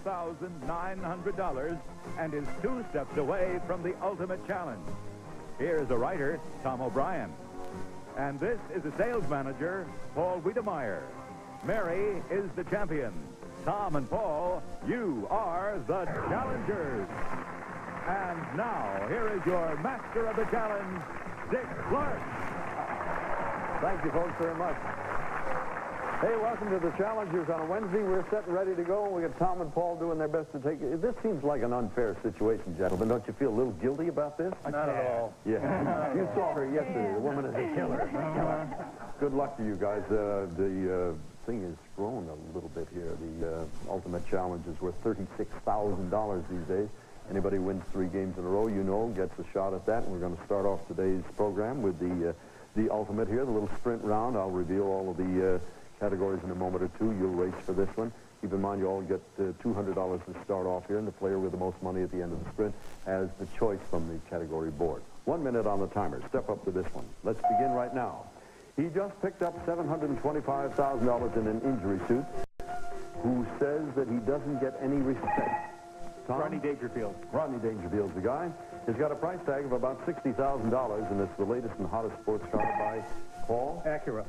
$5,900 and is 2 steps away from the ultimate challenge. Here's the writer, Tom O'Brien. And this is the sales manager, Paul Wiedemeyer. Mary is the champion. Tom and Paul, you are the challengers. And now, here is your master of the challenge, Dick Clark. Thank you, folks, very much. Hey, welcome to the Challengers on a Wednesday. We're set and ready to go. We got Tom and Paul doing their best to take it. This seems like an unfair situation, gentlemen. Don't you feel a little guilty about this? Not at all. Yeah. You saw her yesterday. The woman is a killer. Good luck to you guys. The thing has grown a little bit here. The Ultimate Challenge is worth $36,000 these days. Anybody who wins 3 games in a row, you know, gets a shot at that. And we're going to start off today's program with the Ultimate here, the little sprint round. I'll reveal all of the categories in a moment or two. You'll race for this one. Keep in mind you all get $200 to start off here, and the player with the most money at the end of the sprint has the choice from the category board. 1 minute on the timer. Step up to this one. Let's begin right now. He just picked up $725,000 in an injury suit. Who says that he doesn't get any respect? Tom? Rodney Dangerfield. Rodney Dangerfield's the guy. He's got a price tag of about $60,000, and it's the latest and hottest sports car by Paul. Acura.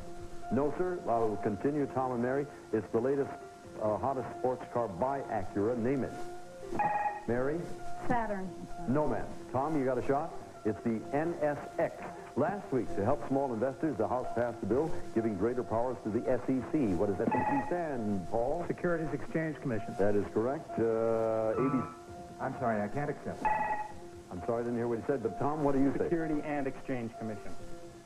No, sir. I'll continue, Tom and Mary. It's the latest, hottest sports car by Acura. Name it. Mary? Saturn. No, ma'am. Tom, you got a shot? It's the NSX. Last week, to help small investors, the House passed a bill giving greater powers to the SEC. What does SEC stand, Paul? Securities Exchange Commission. That is correct. ABC. I'm sorry, I can't accept. I'm sorry, I didn't hear what he said, but Tom, what do you say? Security and Exchange Commission.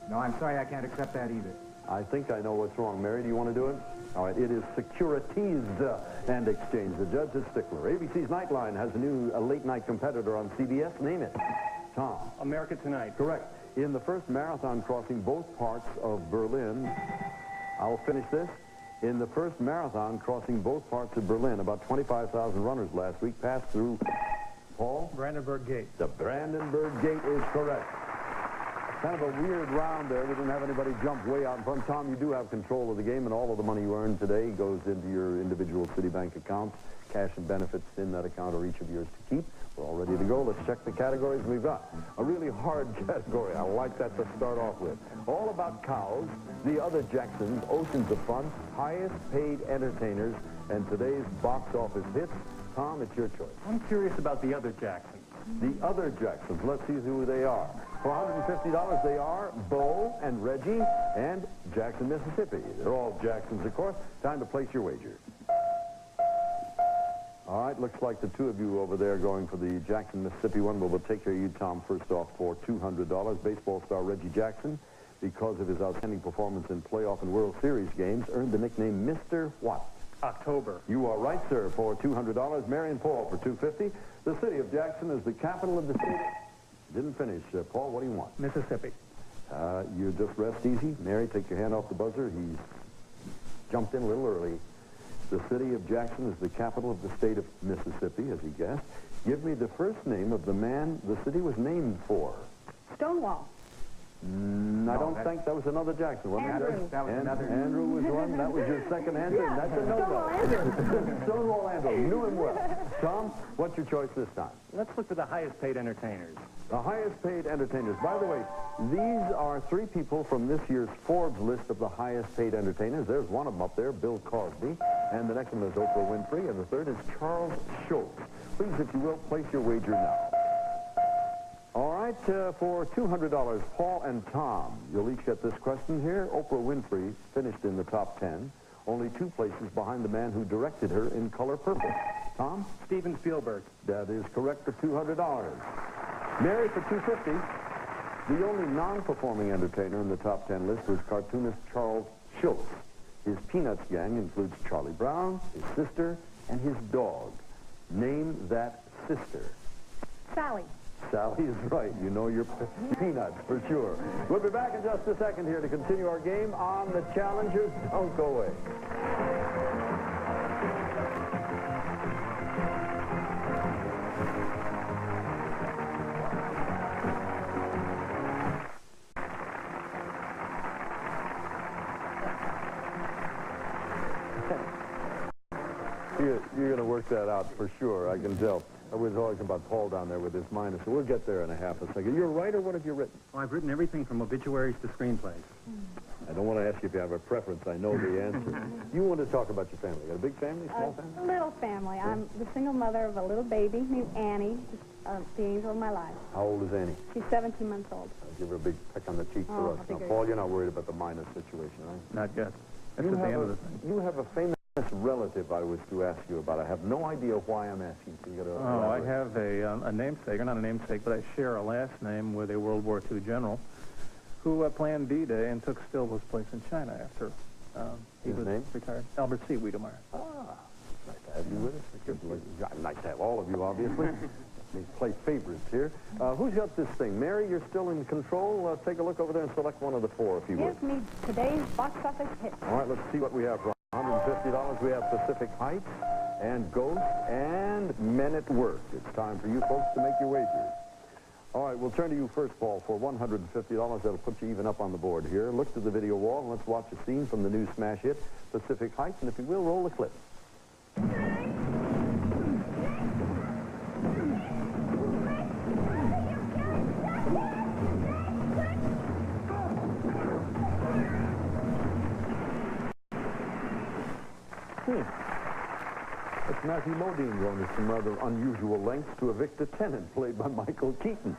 No, I'm sorry, I can't accept that either. I think I know what's wrong. Mary, do you want to do it? All right, it is Securities and Exchange. The judge is stickler. ABC's Nightline has a new late-night competitor on CBS. Name it. Tom. America Tonight. Correct. In the first marathon crossing both parts of Berlin, I'll finish this. In the first marathon crossing both parts of Berlin, about 25,000 runners last week passed through, Paul? Brandenburg Gate. The Brandenburg Gate is correct. Kind of a weird round there. We didn't have anybody jump way out in front. Tom, you do have control of the game, and all of the money you earn today goes into your individual Citibank accounts. Cash and benefits in that account are each of yours to keep. We're all ready to go. Let's check the categories we've got. A really hard category. I like that to start off with. All about cows, the other Jacksons, oceans of fun, highest paid entertainers, and today's box office hits. Tom, it's your choice. I'm curious about the other Jacksons. The other Jacksons. Let's see who they are. For $150, they are Bo and Reggie and Jackson, Mississippi. They're all Jacksons, of course. Time to place your wager. All right, looks like the two of you over there going for the Jackson, Mississippi one. But we'll take care of you, Tom, first off for $200. Baseball star Reggie Jackson, because of his outstanding performance in playoff and World Series games, earned the nickname Mr. What? October. You are right, sir, for $200. Mary and Paul for $250. The city of Jackson is the capital of the state. Didn't finish. Paul, what do you want? Mississippi. You just rest easy. Mary, take your hand off the buzzer. He's jumped in a little early. The city of Jackson is the capital of the state of Mississippi, as he guessed. Give me the first name of the man the city was named for. Stonewall. I don't think that was another Jackson, wasn't Andrew. it? That was another. Andrew was one. That was your second answer, and that's a no-no. Stonewall Andrew. Knew him well. Tom, what's your choice this time? Let's look for the highest paid entertainers. The highest paid entertainers. By the way, these are 3 people from this year's Forbes list of the highest paid entertainers. There's one of them up there, Bill Cosby. And the next one is Oprah Winfrey. And the third is Charles Schultz. Please, if you will, place your wager now. All right, for $200, Paul and Tom, you'll each get this question here. Oprah Winfrey finished in the top 10, only 2 places behind the man who directed her in Color Purple. Tom? Steven Spielberg. That is correct for $200. Mary for $250. The only non-performing entertainer in the top 10 list was cartoonist Charles Schultz. His Peanuts gang includes Charlie Brown, his sister, and his dog. Name that sister. Sally. Sally is right. You know your peanuts for sure. We'll be back in just a second here to continue our game on the Challengers. Don't go away. You're going to work work that out for sure, I can tell. I was talking about Paul down there with his minus, so we'll get there in a half a second. You're a writer, what have you written? Well, I've written everything from obituaries to screenplays. I don't want to ask you if you have a preference. I know the answer. You want to talk about your family. Got a big family, small family? A little family. I'm the single mother of a little baby named Annie, the angel of my life. How old is Annie? She's 17 months old. I'll give her a big peck on the cheek Oh, for us. I'll be Now, good. Paul, you're not worried about the minus situation, right? Not yet. That's You at the have end a- of the thing. You have a famous relative I was to ask you about. I have no idea why I'm asking, so you got to Oh, I have a namesake, or not a namesake, but I share a last name with a World War II general who planned D-Day and took Stilwell's place in China after he His was name? retired. Albert C. Wiedemeyer. Ah, nice to have you with us. Nice to have all of you, obviously. We play favorites here. Who's got this thing? Mary, you're still in control. Take a look over there and select one of the four, if you would. Give me today's box office hit. All right, let's see what we have. For $150, we have Pacific Heights and Ghost and Men at Work. It's time for you folks to make your wagers. All right, we'll turn to you first, Paul, for $150. That'll put you even up on the board here. Look to the video wall, and let's watch a scene from the new smash hit, Pacific Heights, and if you will, roll the clip. It's Matthew Modine going to some rather unusual lengths to evict a tenant played by Michael Keaton.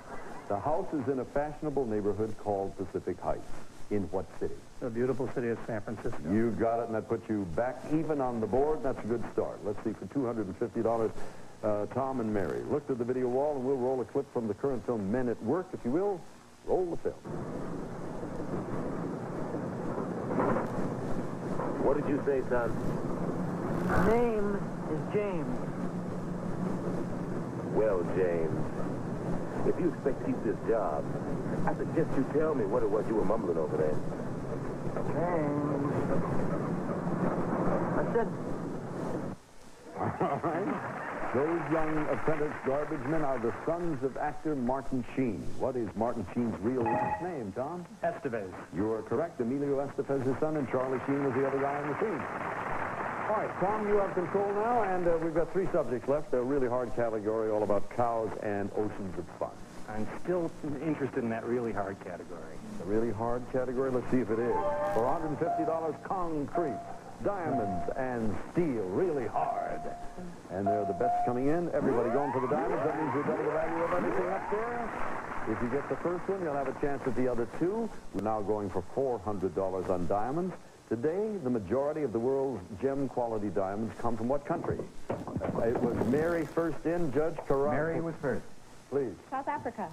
The house is in a fashionable neighborhood called Pacific Heights. In what city? The beautiful city of San Francisco. You got it, and that puts you back even on the board. That's a good start. Let's see, for $250, Tom and Mary. Look to the video wall, and we'll roll a clip from the current film Men at Work. If you will, roll the film. What did you say, son? Name is James. Well, James, if you expect to keep this job, I suggest you tell me what it was you were mumbling over there. James. I said, All right. Those young apprentice garbage men are the sons of actor Martin Sheen. What is Martin Sheen's real last name, Tom? Estevez. You are correct. Emilio Estevez's son, and Charlie Sheen was the other guy on the scene. All right, Tom, you have control now, and we've got three subjects left. They're a really hard category, all about cows and oceans of fun. I'm still interested in that really hard category. A really hard category? Let's see if it is. For $150, concrete, diamonds, and steel. Really hard. And they're the best coming in. Everybody going for the diamonds. That means we double the value of everything up there. If you get the first one, you'll have a chance at the other two. We're now going for $400 on diamonds. Today, the majority of the world's gem-quality diamonds come from what country? It was Mary first in, Judge Carrasco. Mary was first. Please. South Africa.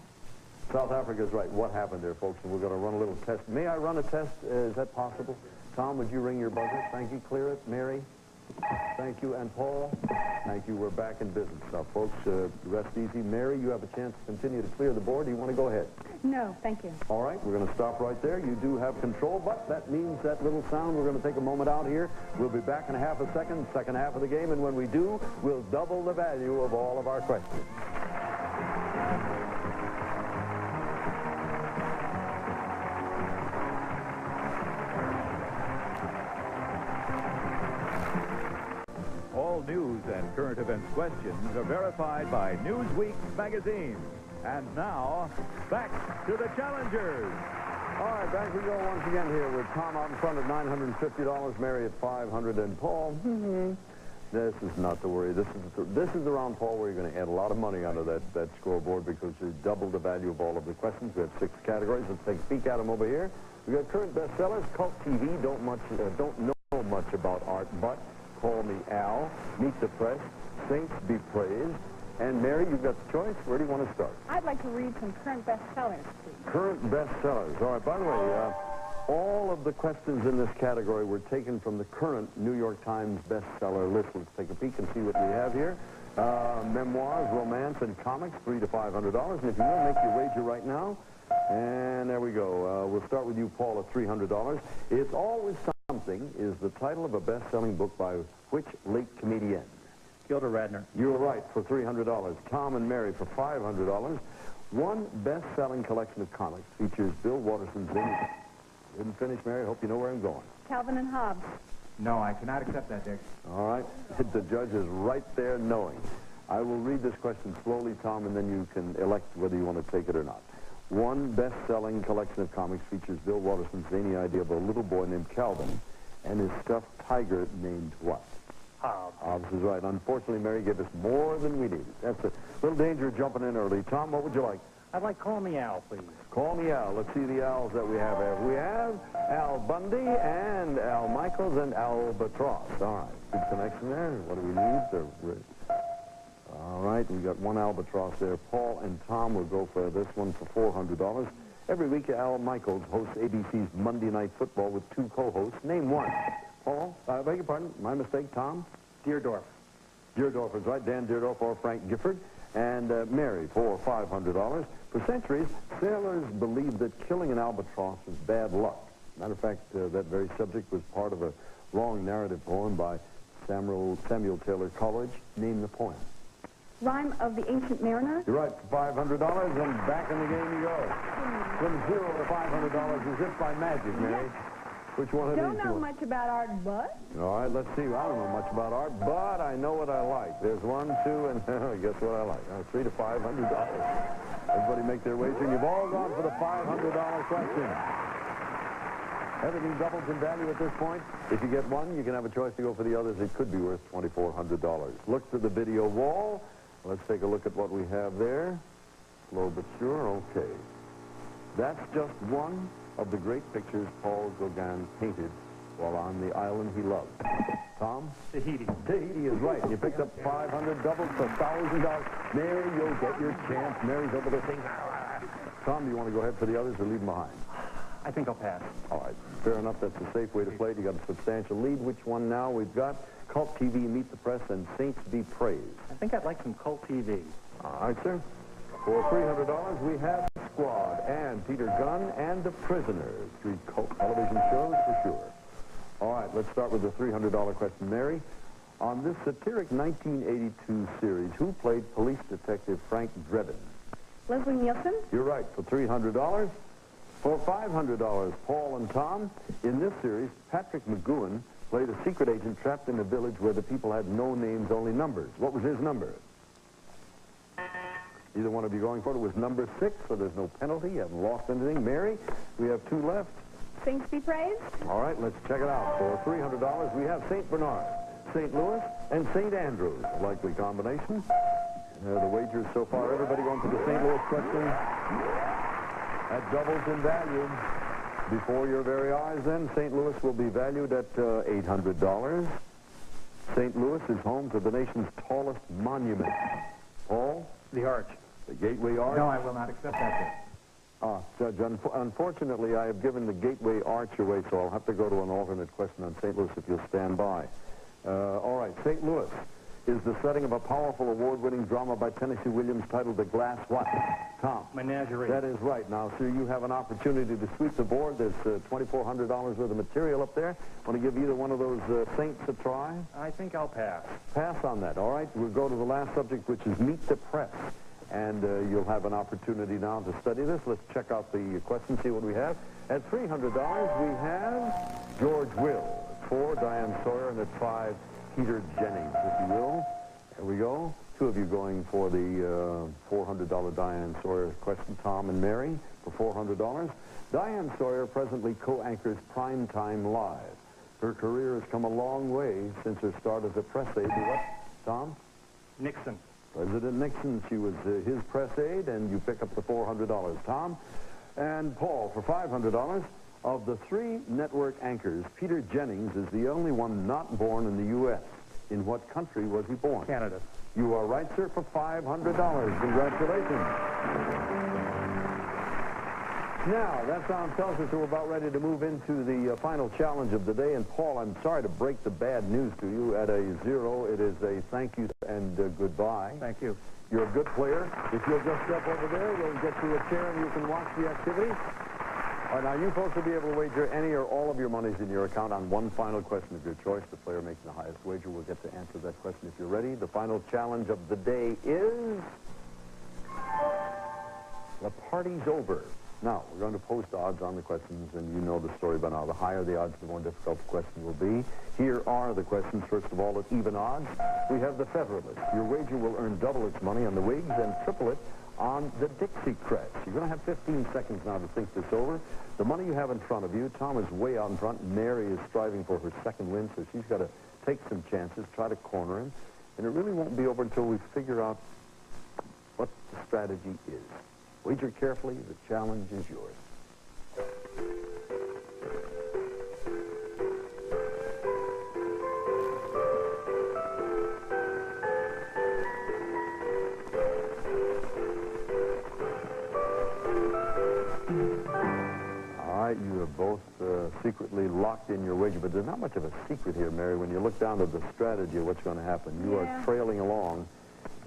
South Africa's right. What happened there, folks? And we're going to run a little test. May I run a test? Is that possible? Tom, would you ring your buzzer? Thank you. Clear it. Mary? Thank you. And Paul? Thank you. We're back in business now, folks. Rest easy. Mary, you have a chance to continue to clear the board. Do you want to go ahead? No, thank you. All right, we're going to stop right there. You do have control, but that means that little sound. We're going to take a moment out here. We'll be back in a half a second, second half of the game, and when we do, we'll double the value of all of our questions. All news and current events questions are verified by Newsweek magazine. And now, back to the challengers. All right, back we go once again here with Tom out in front at $950, Mary at $500, and Paul. This is not to worry. This is the round, Paul, where you're going to add a lot of money onto that scoreboard because you double the value of all of the questions. We have 6 categories. Let's take a peek at them over here. We got current bestsellers, cult TV. Don't know much about art, but Call Me Al, Meet the Press, Saints Be Praised. And Mary, you've got the choice. Where do you want to start? I'd like to read some current bestsellers, please. Current bestsellers. All right, by the way, all of the questions in this category were taken from the current New York Times bestseller list. Let's take a peek and see what we have here. Memoirs, romance, and comics, $300 to $500. And if you will, make your wager right now. And there we go. We'll start with you, Paul, at $300. It's Always Something is the title of a best-selling book by which late comedian? Gilda Radner. You were right, for $300. Tom and Mary for $500. One best-selling collection of comics features Bill Watterson's Didn't finish, Mary. I hope you know where I'm going. Calvin and Hobbes. No, I cannot accept that, Dick. All right. The judge is right there knowing. I will read this question slowly, Tom, and then you can elect whether you want to take it or not. One best-selling collection of comics features Bill Watterson's zany idea of a little boy named Calvin and his stuffed tiger named what? Hobbs is right. Unfortunately, Mary gave us more than we needed. That's a little danger jumping in early. Tom, what would you like? I'd like Call Me Al, please. Call Me Al. Let's see the Als that we have here. We have Al Bundy and Al Michaels and Albatross. All right. Good connection there. What do we need? All right. We got one Albatross there. Paul and Tom will go for this one for $400. Every week, Al Michaels hosts ABC's Monday Night Football with two co-hosts. Name one. Paul, I beg your pardon. My mistake. Tom? Deerdorf. Deerdorf is right. Dan Deerdorf or Frank Gifford. And Mary for $500. For centuries, sailors believed that killing an albatross was bad luck. Matter of fact, that very subject was part of a long narrative poem by Samuel Taylor Coleridge. Name the poem. Rhyme of the Ancient Mariner. You're right, for $500, and back in the game you go. From $0 to $500 is if by magic, Mary. Which one of Don't these know two? much about art, but All right, let's see. I don't know much about art, but I know what I like. There's 1, 2, and guess what I like? $3 to $500. Everybody make their wager, and you've all gone for the $500 question. Everything doubles in value at this point. If you get one, you can have a choice to go for the others. It could be worth $2,400. Look to the video wall. Let's take a look at what we have there. Slow but sure. Okay. That's just one of the great pictures Paul Gauguin painted while on the island he loved. Tom? Tahiti. Tahiti is right. You picked up 500, doubled for $1,000. Mary, you'll get your chance. Mary's over the thing. Tom, do you want to go ahead for the others or leave them behind? I think I'll pass. All right. Fair enough. That's a safe way to play it. You got a substantial lead. Which one now? We've got Cult TV, Meet the Press, and Saints Be Praised. I think I'd like some Cult TV. All right, sir. For $300, we have Squad and Peter Gunn and The Prisoners. 3 cult television shows for sure. All right, let's start with the $300 question. Mary, on this satiric 1982 series, who played police detective Frank Drebin? Leslie Nielsen. You're right, for $300. For $500, Paul and Tom, in this series, Patrick McGowan played a secret agent trapped in a village where the people had no names, only numbers. What was his number? Either one of you going for it was number 6, so there's no penalty. You haven't lost anything. Mary, we have 2 left. Saints Be Praised. All right, let's check it out. For $300, we have St. Bernard, St. Louis, and St. Andrews. A likely combination. The wagers so far, everybody going for the St. Louis question. That doubles in value. Before your very eyes, then, St. Louis will be valued at $800. St. Louis is home to the nation's tallest monument. Paul? The Arch. The Gateway Arch? No, I will not accept that, Dick. Judge, unfortunately, I have given the Gateway Arch away, so I'll have to go to an alternate question on St. Louis if you'll stand by. All right, St. Louis is the setting of a powerful award-winning drama by Tennessee Williams titled The Glass what? Tom? Menagerie. That is right. Now, sir, you have an opportunity to sweep the board. There's $2,400 worth of material up there. Want to give either one of those saints a try? I think I'll pass. Pass on that. All right, we'll go to the last subject, which is Meet the Press. And you'll have an opportunity now to study this. Let's check out the question, see what we have. At $300, we have George Will. At 4, Diane Sawyer. And at 5, Peter Jennings, if you will. There we go. 2 of you going for the $400 Diane Sawyer question, Tom and Mary, for $400. Diane Sawyer presently co-anchors Primetime Live. Her career has come a long way since her start as a press aide. What, Tom? Nixon. President Nixon. She was his press aide, and you pick up the $400. Tom and Paul for $500. Of the 3 network anchors, Peter Jennings is the only one not born in the U.S. In what country was he born? Canada. You are right, sir, for $500. Congratulations. Now, that sound tells us we're about ready to move into the final challenge of the day. And, Paul, I'm sorry to break the bad news to you. At a 0, it is a thank you and goodbye. Thank you. You're a good player. If you'll just step over there, we'll get you a chair and you can watch the activity. All right, now, you folks will be able to wager any or all of your monies in your account on one final question of your choice. The player making the highest wager will get to answer that question if you're ready. The final challenge of the day is... The party's over. Now, we're going to post odds on the questions, and you know the story by now. The higher the odds, the more difficult the question will be. Here are the questions. First of all, at even odds, we have the Federalist. Your wager will earn double its money on the Whigs and triple it on the Dixiecrats. You're going to have 15 seconds now to think this over. The money you have in front of you, Tom is way out in front. Mary is striving for her second win, so she's got to take some chances, try to corner him. And it really won't be over until we figure out what the strategy is. Wager carefully. The challenge is yours. All right, you are both secretly locked in your wager, but there's not much of a secret here, Mary. When you look down to the strategy of what's going to happen, you are trailing along.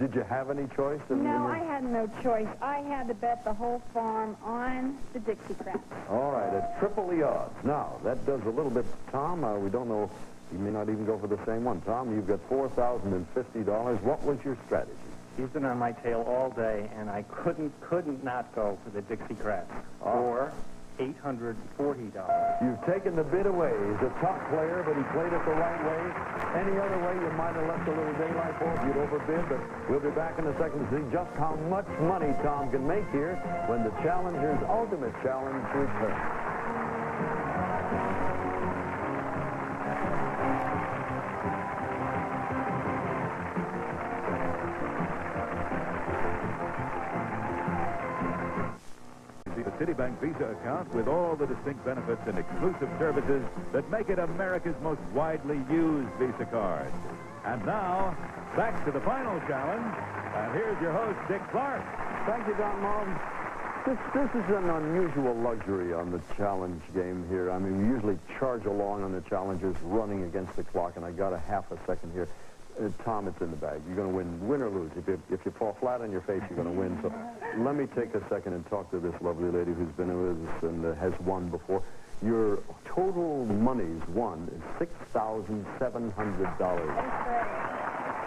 Did you have any choice? No, I had no choice. I had to bet the whole farm on the Dixiecrats. All right, at triple the odds. Now, that does a little bit. Tom, we don't know. You may not even go for the same one. Tom, you've got $4,050. What was your strategy? He's been on my tail all day, and I couldn't not go for the Dixiecrats. Or $840. You've taken the bid away. He's a tough player, but he played it the right way. Any other way, you might have left a little daylight for if you'd overbid, but we'll be back in a second to see just how much money Tom can make here when the Challenger's Ultimate Challenge returns. The Citibank Visa account with all the distinct benefits and exclusive services that make it America's most widely used Visa card. And now, back to the final challenge. And here's your host, Dick Clark. Thank you, Don Mom. This is an unusual luxury on the challenge game here. I mean, we usually charge along on the challenges running against the clock, and I got a half a second here. Tom, it's in the bag. You're going to win or lose. If you fall flat on your face, you're going to win. So let me take a second and talk to this lovely lady who's been with us and has won before. Your total monies won is $6,700.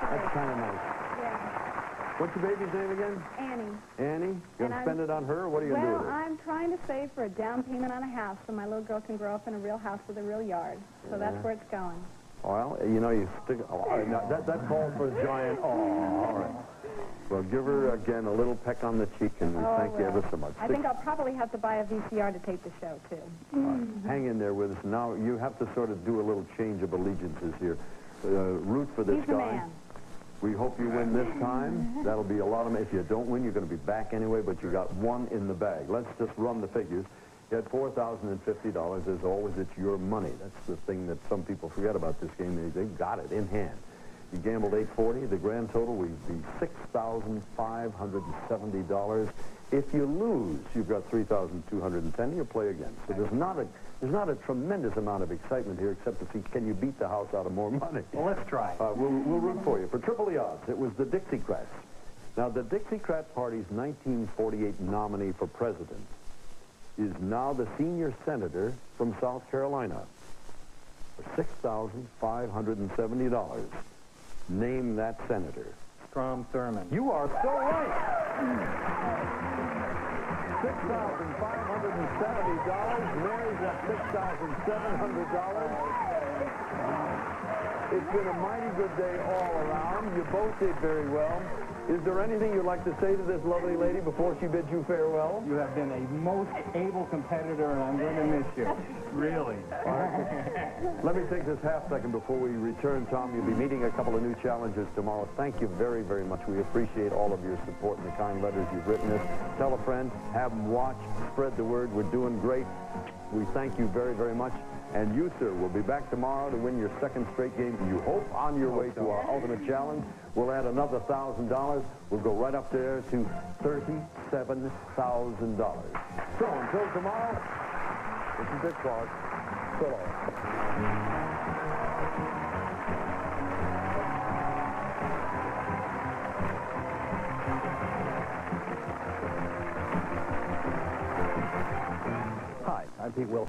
That's kind of nice. Yeah. What's your baby's name again? Annie. Annie? You going to spend it on her, or what are you going to do with it? Well, I'm trying to save for a down payment on a house so my little girl can grow up in a real house with a real yard. So that's where it's going. Well, you know, you stick... Oh, that calls for a giant... Oh, all right. Well, give her, again, a little peck on the cheek, and we thank you ever so much. I think I'll probably have to buy a VCR to tape the show, too. Hang in there with us. Now, you have to sort of do a little change of allegiances here. Root for this He's guy. the man. We hope you win this time. That'll be a lot of... If you don't win, you're going to be back anyway, but you got one in the bag. Let's just run the figures. You had $4,050. As always, it's your money. That's the thing that some people forget about this game. They got it in hand. You gambled $840. The grand total would be $6,570. If you lose, you've got $3,210. You'll play again. So there's not a tremendous amount of excitement here, except to see can you beat the house out of more money. Well, let's try. We'll root for you. For triple the odds, it was the Dixiecrats. Now, the Dixiecrat Party's 1948 nominee for president is now the senior senator from South Carolina for $6,570. Name that senator. Strom Thurmond. You are so right. $6,570. Mary's at $6,700. It's been a mighty good day all around. You both did very well. Is there anything you'd like to say to this lovely lady before she bids you farewell? You have been a most able competitor, and I'm going to miss you. Really. Let me take this half second before we return, Tom. You'll be meeting a couple of new challenges tomorrow. Thank you very, very much. We appreciate all of your support and the kind letters you've written us. Tell a friend, have them watch, spread the word. We're doing great. We thank you very, very much. And you, sir, will be back tomorrow to win your second straight game. You hope on your way to our Ultimate Challenge. We'll add another $1,000. We'll go right up there to $37,000. So until tomorrow, this is Dick Clark. So long. Hi, I'm Pete Wilson.